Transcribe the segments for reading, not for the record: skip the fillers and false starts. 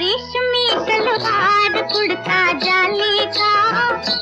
रेशमी सलवार कुर्ता जाली का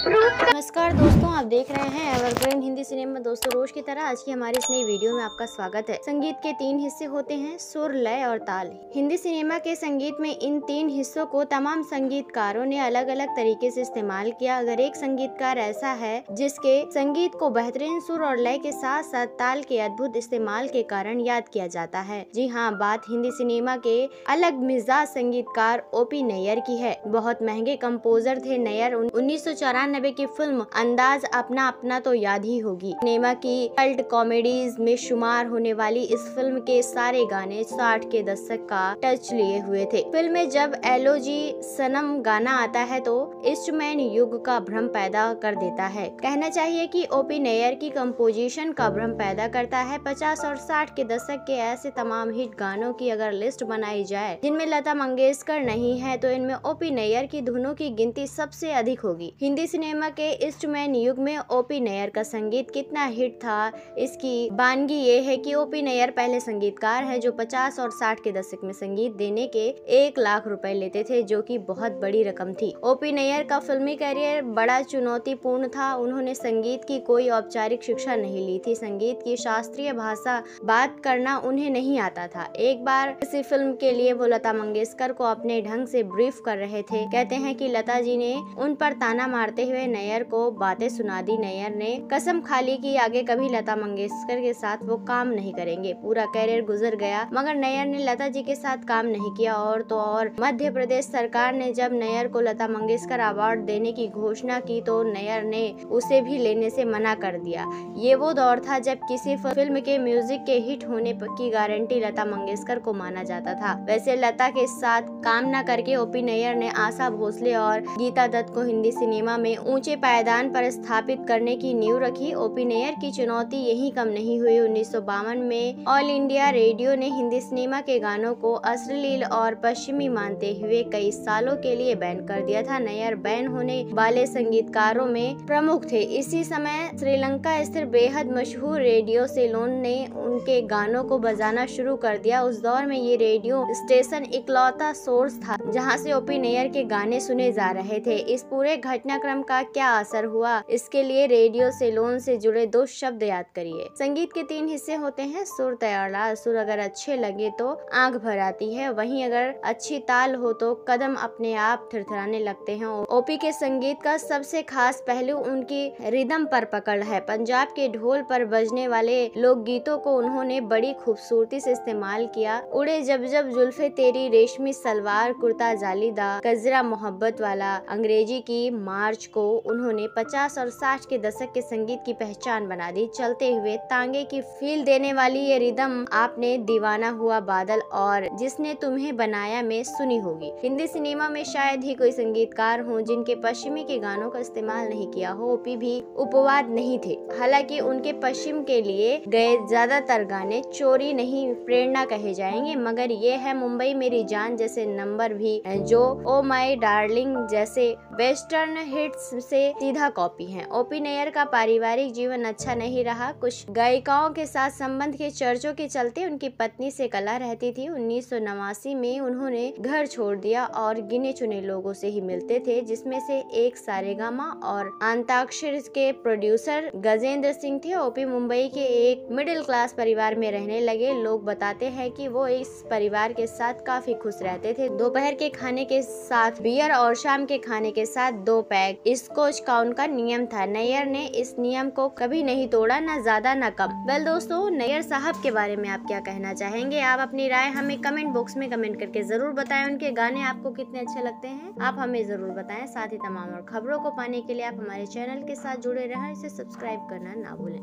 रूप। नमस्कार दोस्तों, आप देख रहे हैं एवरग्रीन हिंदी सिनेमा। दोस्तों, रोज की तरह आज की हमारी इस नई वीडियो में आपका स्वागत है। संगीत के 3 हिस्से होते हैं, सुर, लय और ताल। हिंदी सिनेमा के संगीत में इन 3 हिस्सों को तमाम संगीतकारों ने अलग अलग तरीके से इस्तेमाल किया। अगर एक संगीतकार ऐसा है जिसके संगीत को बेहतरीन सुर और लय के साथ साथ ताल के अद्भुत इस्तेमाल के कारण याद किया जाता है। जी हाँ, बात हिंदी सिनेमा के अलग मिजाज संगीतकार ओपी नैयर की है। बहुत महंगे कंपोजर थे नैयर। 1994 की फिल्म अंदाज अपना अपना तो याद ही होगी। सिनेमा की कल्ट कॉमेडीज में शुमार होने वाली इस फिल्म के सारे गाने 60 के दशक का टच लिए हुए थे। फिल्म में जब एलोजी सनम गाना आता है तो इंस्ट्रूमेंट युग का भ्रम पैदा कर देता है। कहना चाहिए कि ओपी नैयर की कंपोजिशन का भ्रम पैदा करता है। 50 और 60 के दशक के ऐसे तमाम हिट गानों की अगर लिस्ट बनाई जाए जिनमें लता मंगेशकर नहीं है तो इनमें ओपी नैयर की धुनों की गिनती सबसे अधिक होगी। हिंदी सिनेमा के इंस्ट्रूमेंट युग में ओपी नैयर का संगीत कितना हिट था, इसकी बानगी ये है कि ओपी नैयर पहले संगीतकार है जो 50 और 60 के दशक में संगीत देने के 1 लाख रुपए लेते थे, जो कि बहुत बड़ी रकम थी। ओपी नैयर का फिल्मी करियर बड़ा चुनौतीपूर्ण था। उन्होंने संगीत की कोई औपचारिक शिक्षा नहीं ली थी। संगीत की शास्त्रीय भाषा बात करना उन्हें नहीं आता था। एक बार किसी फिल्म के लिए वो लता मंगेशकर को अपने ढंग से ब्रीफ कर रहे थे। कहते हैं कि लता जी ने उन पर ताना मारते हुए नैयर को बातें सुना दी। नैयर ने कसम खा ली कि आगे कभी लता मंगेशकर के साथ वो काम नहीं करेंगे। पूरा करियर गुजर गया मगर नैयर ने लता जी के साथ काम नहीं किया। और तो और मध्य प्रदेश सरकार ने जब नैयर को लता मंगेशकर अवार्ड देने की घोषणा की तो नैयर ने उसे भी लेने से मना कर दिया। ये वो दौर था जब किसी फिल्म के म्यूजिक के हिट होने की गारंटी लता मंगेशकर को माना जाता था। वैसे लता के साथ काम न करके ओपी नैयर ने आशा भोसले और गीता दत्त को हिंदी सिनेमा में ऊंचे पायदान पर स्थापित करने की नींव रखी। ओपी नैयर की चुनौती यही कम नहीं हुई। 1952 में ऑल इंडिया रेडियो ने हिंदी सिनेमा के गानों को अश्लील और पश्चिमी मानते हुए कई सालों के लिए बैन कर दिया था। नैयर बैन होने वाले संगीतकारों में प्रमुख थे। इसी समय श्रीलंका स्थित बेहद मशहूर रेडियो सेलोन ने उनके गानों को बजाना शुरू कर दिया। उस दौर में ये रेडियो स्टेशन इकलौता सोर्स था जहां से ओपी नैयर के गाने सुने जा रहे थे। इस पूरे घटनाक्रम का क्या असर हुआ, इसके लिए रेडियो सेलोन से जुड़े 2 शब्द याद करिए। संगीत के 3 हिस्से होते हैं, सुर, ताल। सुर अगर अच्छे लगे तो आंख भर आती है, वहीं अगर अच्छी ताल हो तो कदम अपने आप थरथराने लगते हैं। ओपी के संगीत का सबसे खास पहलू उनकी रिदम पर पकड़ है। पंजाब के ढोल पर बजने वाले लोकगीतों को उन्होंने बड़ी खूबसूरती से इस्तेमाल किया। उड़े जब जब जुल्फे तेरी, रेशमी सलवार कुर्ता जालीदार, गजरा मोहब्बत वाला, अंग्रेजी की मार्च को उन्होंने 50 और 60 के दशक के संगीत की पहचान बना दी। चलते हुए तांगे की फील देने वाली ये रिदम आपने दीवाना हुआ बादल और जिसने तुम्हें बनाया में सुनी होगी। हिंदी सिनेमा में शायद ही कोई संगीतकार हो जिनके पश्चिमी के गानों का इस्तेमाल नहीं किया हो। ओपी भी उपवाद नहीं थे। हालांकि उनके पश्चिम के लिए गए ज्यादातर गाने चोरी नहीं प्रेरणा कहे जाएंगे, मगर ये है मुंबई मेरी जान जैसे नंबर भी जो ओ माय डार्लिंग जैसे वेस्टर्न हिट्स से सीधा कॉपी हैं। ओपी नैयर का पारिवारिक जीवन अच्छा नहीं रहा। कुछ गायिकाओं के साथ संबंध के चर्चों के चलते उनकी पत्नी से कलह रहती थी। 1989 में उन्होंने घर छोड़ दिया और गिने चुने लोगों से ही मिलते थे, जिसमें से एक सारेगामा और अंताक्षरी के प्रोड्यूसर गजेंद्र सिंह थे। ओपी मुंबई के एक मिडिल क्लास परिवार में रहने लगे। लोग बताते हैं कि वो इस परिवार के साथ काफी खुश रहते थे। दोपहर के खाने के साथ बियर और शाम के खाने के साथ 2 पैग स्कॉच का उनका नियम था। नैयर ने इस नियम को कभी नहीं तोड़ा, न ज्यादा न कम। वेल दोस्तों, नैयर साहब के बारे में आप क्या कहना चाहेंगे? आप अपनी राय हमें कमेंट बॉक्स में कमेंट करके जरूर बताएं। उनके गाने आपको कितने अच्छे लगते हैं आप हमें जरूर बताएं। साथ ही तमाम और खबरों को पाने के लिए आप हमारे चैनल के साथ जुड़े रहें। इसे सब्सक्राइब करना ना भूलें।